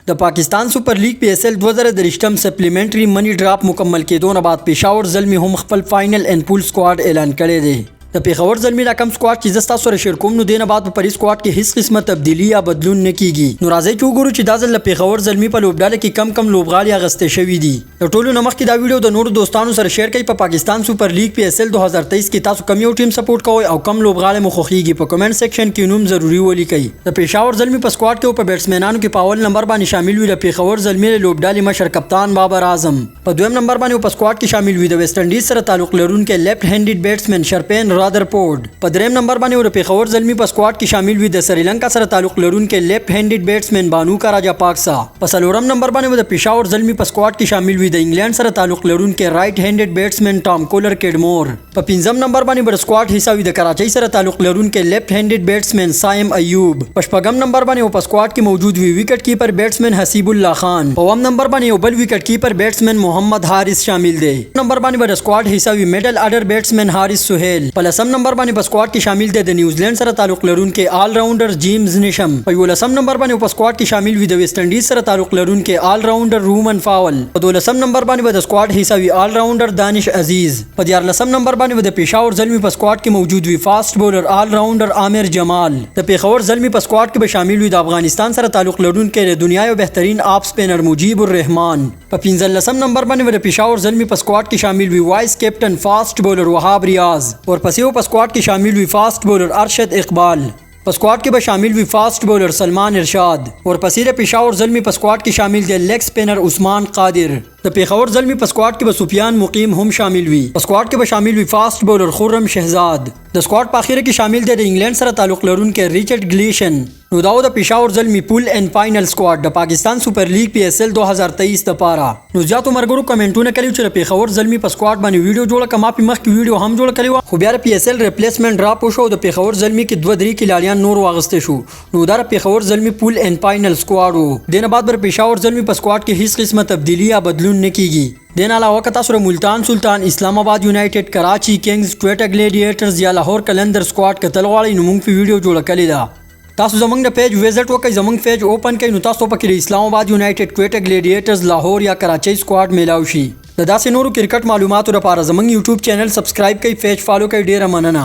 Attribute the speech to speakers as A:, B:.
A: د پاکستان سپر لیگ PSL 2023 سپلیمنټري منی ډراپ مکمل کېدو نه بعد پېښور زلمي هم خپل فائنل ان پول سکواډ اعلان کړی دی. د پېښور زلمي رقم سکواډ چې زستا سره شیر کوم نو دینه بعد په پری سکواډ کې هیڅ قسمه تبدیلی یا بدلون نه کیږي. نو راځي چې وګورو چې دا ځل د پېښور زلمي په لوبډاله کې کم لوبغالي اغستې شوې دي. د ټولو نمخ کې دا ویډیو د نورو دوستانو سره شیر کړئ. په پاکستان سپر لیگ PSL 2023 کې تاسو کوم یو ټیم سپورټ کوئ او کم لوبغاله مو خوښیږي په کمنټ سیکشن کې نوم ضروری ولیکئ. د پېښور زلمي په سکواډ کې په بیټسمنانو کې په اول نمبر باندې شامل وي د پېښور زلمي لوبډالې مشر کپتان بابر اعظم. په دویم نمبر باندې په سکواډ کې شامل وي د ویسټ انډیز سره تعلق لرونکي لیفټ هینډډ بیټسمن شرپین رادرفورد. په دریم نمبر باندې د پېښور زلمي په سکواډ کې شامل وي د سریلانکا سره تعلق لرونکي لیفټ هینډډ بیټسمن بانوکا راجا پاکسا. په څلورم نمبر باندې د پېښور زلمي په سکواډ کې شامل وي د انګلند سره تعلق لرونکي رائټ هینډډ بیټسمن ټام کولر کډمور. په پنځم نمبر باندې د سکواډ حصہ وي د کراچۍ سره تعلق لرونکي لیفټ هینډډ بیټسمن سایم ایوب. په شپږم نمبر باندې په سکواډ کې موجود وي وکټ کیپر بیټسمن حسیب الله خان. په اوم نمبر باندې یو بل وکټ کیپر بیټسمن محمد حارث شامل دی. نمبر باندې د سکواډ حصہ وي میډل آرډر بیټسمن حارث سہیل. په لسم نمبر باندې په سکواډ کې شامل دی د نیوزیلند سره تعلق لرونکي آل راونډر جیمز نیشم. په 11 نمبر باندې په سکواډ کې شامل وي د ویسټ انډیز سره تعلق لرونکي آل راونډر رومن فاول. په 12 نمبر باندې د سکواډ حصہ وي آل راونډر دانش عزیز. په 14 نمبر باندې د پېښور زلمي په سکواډ کې موجود وي فاست بولر آل راونډر عامر جمال. د پېښور زلمي په سکواډ کې به شامل وي د افغانستان سره تعلق لرونکي د دنیا یو بهترین آف سپینر مجیب الرحمن. په 15 نمبر باندې د پېښور زلمي په سکواډ کې شامل وي وایس کیپټن فاست بولر وهاب ریاض. ورپسې په سکواډ کې شامل وي فاست بولر ارشد اقبال. په سکواډ کې به شامل وي فاست بولر سلمان ارشاد. ورپسې د پېښور زلمي په سکواډ کې شامل دی لیگ سپینر عثمان قادر. د پېښور زلمي په سکواډ کې به سفیان مقیم هم شامل وي. په سکواډ کې به شامل وي فاست بولر خرم شهزاد. د سکواډ په اخر کې شامل دی د انګلند سره تعلق لرونکي ریچارډ گلیشن. نو دا د پېښور زلمي پول ان فائنل سکواډ د پاکستان سپر لیگ PSL 2023 لپاره. نو زیاتو مرګرو کمنټونه کړي چې د پېښور زلمي په سکواډ باندې ویډیو جوړه کما په مخ کې ویډیو هم جوړ کړی و خو بیا د PSL ریپلیسمنت ډراپ وشو د پېښور زلمي کې 2-3 کلالیان نور واغستې شو. نو دا د پېښور زلمي پول ان فائنل سکواډ وو. دینه بعد بر پېښور زلمي په سکواډ کې هیڅ قسمه تبدیلی یا بدلون نه کیږي. دین علاوه که تاسو ملتان سلطان اسلام آباد یونایټډ کراچي کینګز ټویټا ګلیډیټرز یا لاهور کلندر سکواډ کتل غواړئ نو موږ په ویډیو جوړ کړی دا. تاسو زمونږ د پیج وزټ وکړئ زمونږ پیج اوپن کړئ نو تاسو پکې د اسلام آباد یونایټډ ټویټا ګلیډیټرز لاهور یا کراچي سکواډ میلاو شي. د داسې نورو کرکټ معلوماتو لپاره زمونږ یوټیوب چینل سبسکرایب کړئ پیج فالو کړئ. ډیره مننه.